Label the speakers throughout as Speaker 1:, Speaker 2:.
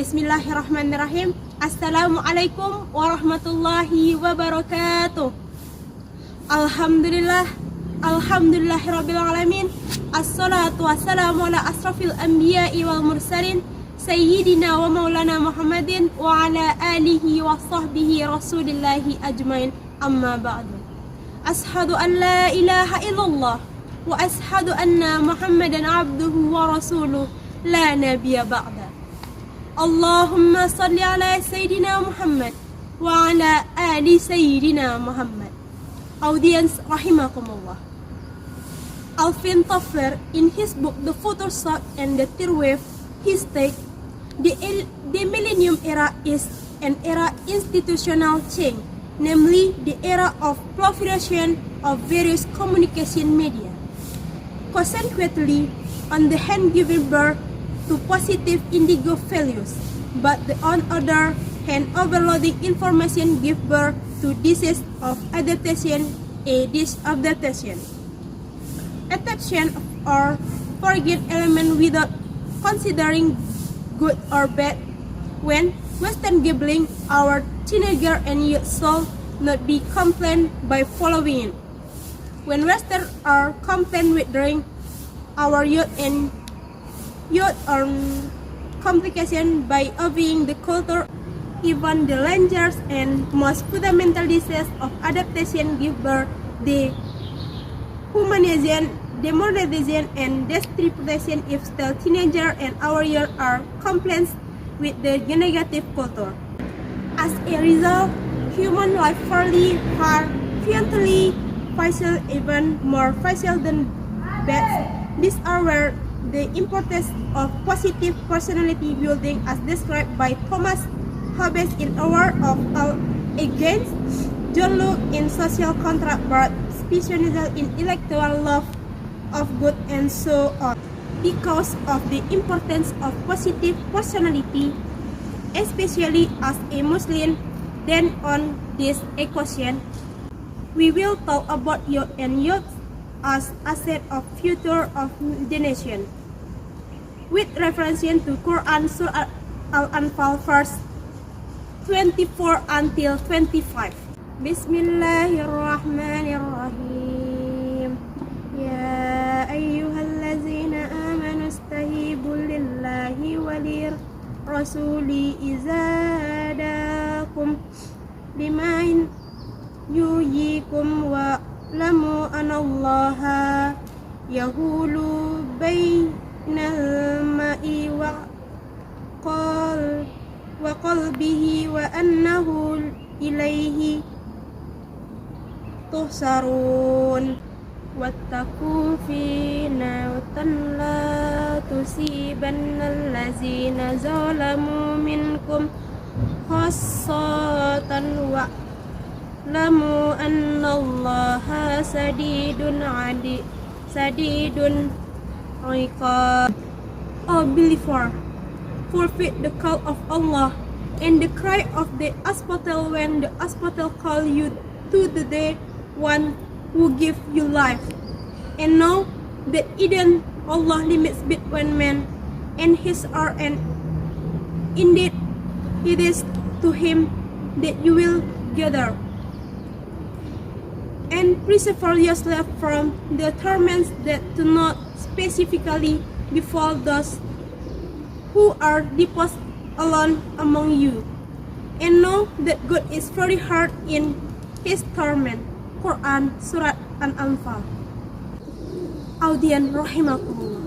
Speaker 1: Bismillahirrahmanirrahim. Assalamu'alaikum warahmatullahi wabarakatuh. Alhamdulillahirabbil alamin. Assalatu wassalamu ala asrafil anbiya'i wal mursalin sayyidina wa maulana Muhammadin wa ala alihi wa sahbihi rasulillahi ajmain. Amma ba'du. Ashhadu an la ilaha illallah wa ashhadu anna Muhammadan abduhu wa rasuluh la nabiyya ba'da. Allahumma salli ala Sayyidina Muhammad wa ala ali Sayyidina Muhammad. Audience rahimakumullah. Alvin Toffler, in his book The Photoshop and the Third Wave, he states, the millennium era is an era institutional change, namely the era of proliferation of various communication media. Consequently, on the hand, giving birth to positive indigo values, but on other hand, overloading information give birth to disease of adaptation, a disadaptation. Attention or forget element without considering good or bad. When Western gambling, our teenager and youth soul not be complained by following it. When Western are complained with drink, our youth on complication by obeying the culture. Even the largest and most fundamental disease of adaptation give birth the humanization, demoralization, and destruction if still teenager and our youth are complaints with the negative culture. As a result, human life fairly are frequently facial, even more facial than bad. These are where the importance of positive personality building as described by Thomas Hobbes in A War of All Against, John Locke in Social Contract, but Spinoza in Intellectual Love of Good, and so on. Because of the importance of positive personality, especially as a Muslim, then on this equation, we will talk about youth and youth as asset of future of the nation. With reference to Quran Surah Al-Anfal verse 24 until 25. Bismillahirrahmanirrahim. Ya ayyuhallazina amanu istahibu lillahi walir rasuli izadakum limain yuyikum wa lamu anallaha yahulu bainal ma'i wa qalbihi wa annahu ilaihi tuhsarun wattaqu fitnatan la tusibanna allazina zalamu minkum khassatan wa lamu annallaha sadidun iqab. O believer, forfeit the call of Allah and the cry of the apostle when the apostle call you to the day one who give you life, and know that even Allah limits between man and his heart, and indeed it is to him that you will gather. And preserve yourself from the torments that do not specifically befall those who are deposed alone among you, and know that God is very hard in his torment. Quran Surah Al-Anfal. Audience rahimakumullah.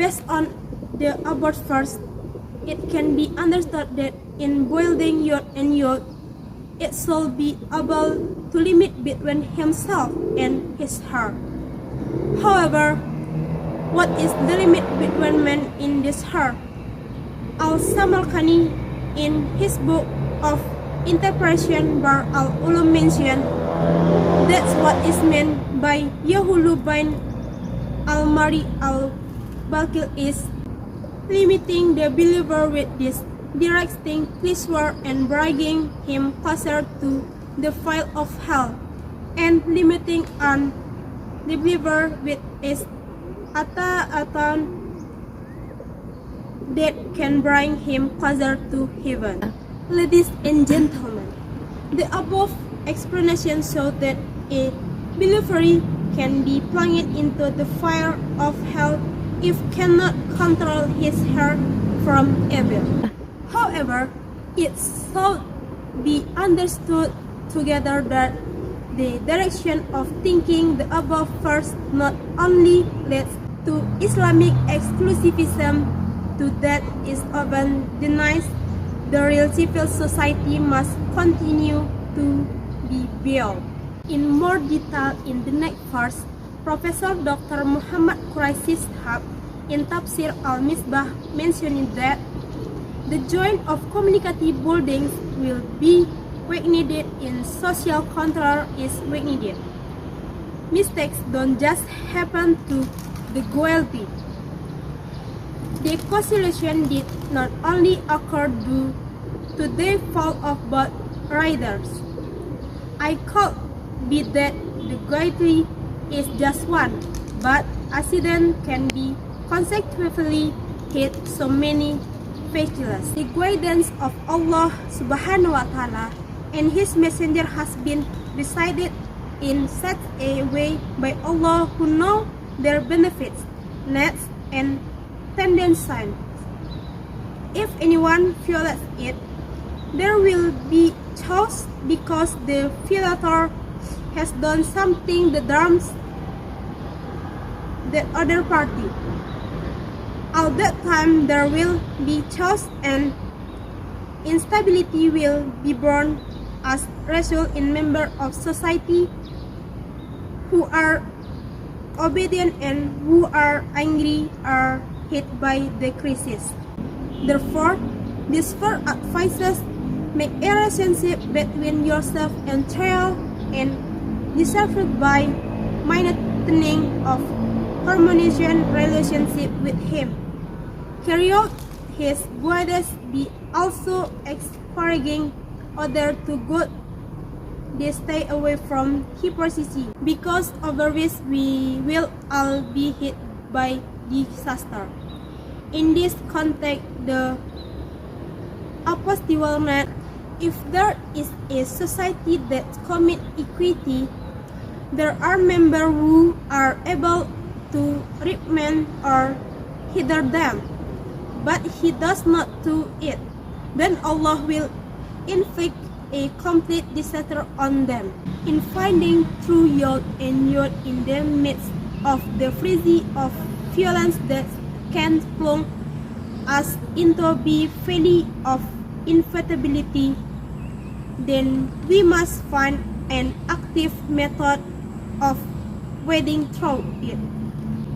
Speaker 1: Based on the above verse, it can be understood that in building youth and youth, it should be able to limit between himself and his heart. However, what is the limit between man in this heart? Al-Samarkandi in his book of interpretation Bar al-Ulum mentioned that's what is meant by Yahulu bain al-Mari al-Bakil is limiting the believer with this directing pleasure and bringing him closer to the fire of hell, and limiting on the believer with its ata'atan that can bring him closer to heaven. Ladies and gentlemen, the above explanation shows that a believer can be plunged into the fire of hell if cannot control his heart from evil. However, it should be understood together that the direction of thinking the above verse not only leads to Islamic exclusivism, to that is often denied, the real civil society must continue to be built. In more detail in the next verse, Professor Dr. Muhammad Quraisy's Tahap in Tafsir al-Misbah mentioned that the joint of communicative buildings will be weakened in social control is weakened. Mistakes don't just happen to the wealthy. The cancellation did not only occur due to the fault of both riders. I could be that the guilty is just one, but accident can be consecutively hit so many vehicles. The guidance of Allah subhanahu wa ta'ala and His Messenger has been decided in such a way by Allah who know their benefits, needs, and tendencies. If anyone violates it, there will be charge because the violator has done something that harms the other party. At that time there will be chaos and instability will be born as result in members of society who are obedient and who are angry are hit by the crisis. Therefore, these four advices make a relationship between yourself and child and deserved by maintaining of harmonious relationship with him. Carry out his guidance, be also encouraging others to good. They stay away from hypocrisy, because otherwise we will all be hit by disaster. In this context, the apostle will not, if there is a society that commits equity, there are members who are able to reprimand or hinder them, but he does not do it, then Allah will inflict a complete disaster on them. In finding true youth and youth in the midst of the frenzy of violence that can plunge us into the valley of inevitability, then we must find an active method of wading through it.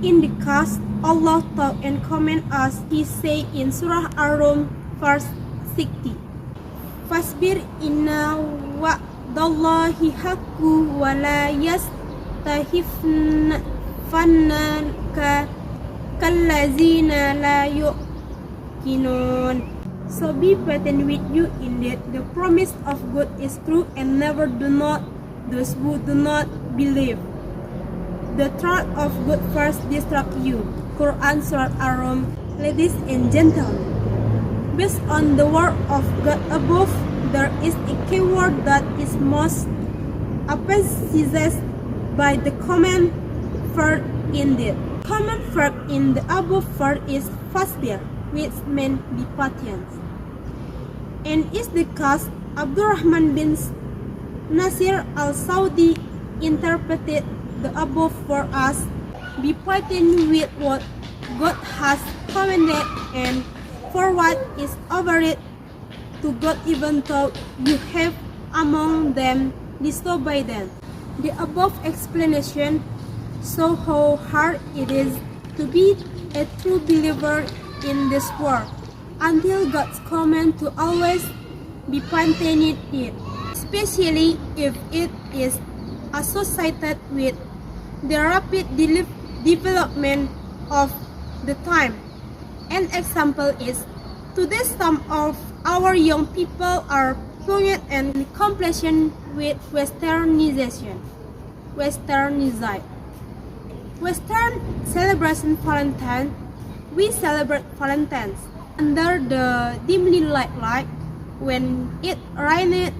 Speaker 1: In the case, Allah taught and command us, He say in Surah Ar-Rum verse 60, Fasbir inna wa'dallahi haqqu wa la yastahifannaka kallazina la yuqinun. So be patient with you, indeed the promise of God is true, and never do not those who do not believe. The thought of good first distract you. Quran Surah Ar-Rum. Ladies and gentlemen, based on the word of God above, there is a key word that is most emphasized by the command verb indeed. Command verb in the above verb is fasbir, which means be patient. And is the case Abdurrahman bin Nasir al-Saudi interpreted the above for us, be patient with what God has commanded and for what is overrated to God, even though you have among them disobedient. The above explanation show how hard it is to be a true believer in this world until God's command to always be patient it, especially if it is associated with the rapid development of the time. An example is, today some of our young people are fluent and complacent with westernized. Western celebration Valentine, we celebrate Valentine's. under the dimly lit light. When it rained,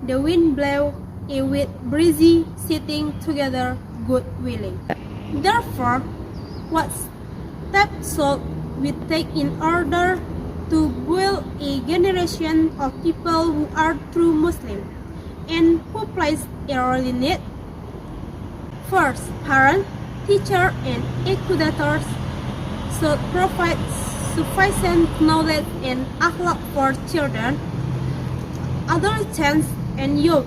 Speaker 1: the wind blew a with breezy, sitting together, good willing. Therefore, what steps should we take in order to build a generation of people who are true Muslim and who plays a role in it? First, parents, teachers, and educators should provide sufficient knowledge and akhlaq for children, adolescents, and youth,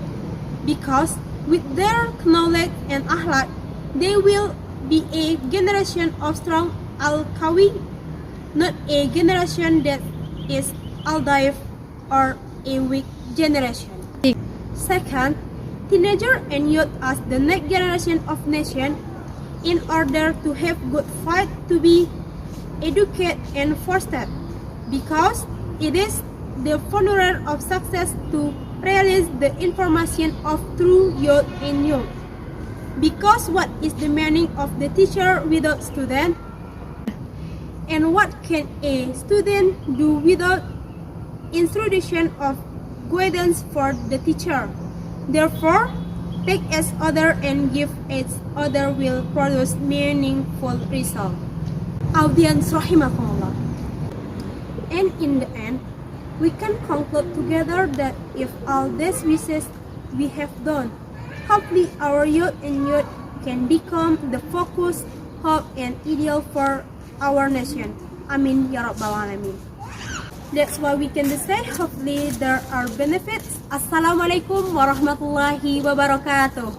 Speaker 1: because with their knowledge and akhlaq, they will be a generation of strong al-Qawi, not a generation that is al-Daif or a weak generation. Second, teenagers and youth as the next generation of nation, in order to have good fight to be educated and fostered, because it is the formula of success to realize the information of true youth and youth. Because what is the meaning of the teacher without student? And what can a student do without introduction of guidance for the teacher? Therefore, take as other and give as other will produce meaningful result. Audience rahimakumullah. And in the end, we can conclude together that if all these wishes we have done, hopefully our youth and youth can become the focus, hope, and ideal for our nation. Amin ya rabbal alamin. That's why we can say hopefully there are benefits. Assalamualaikum Warahmatullahi Wabarakatuh.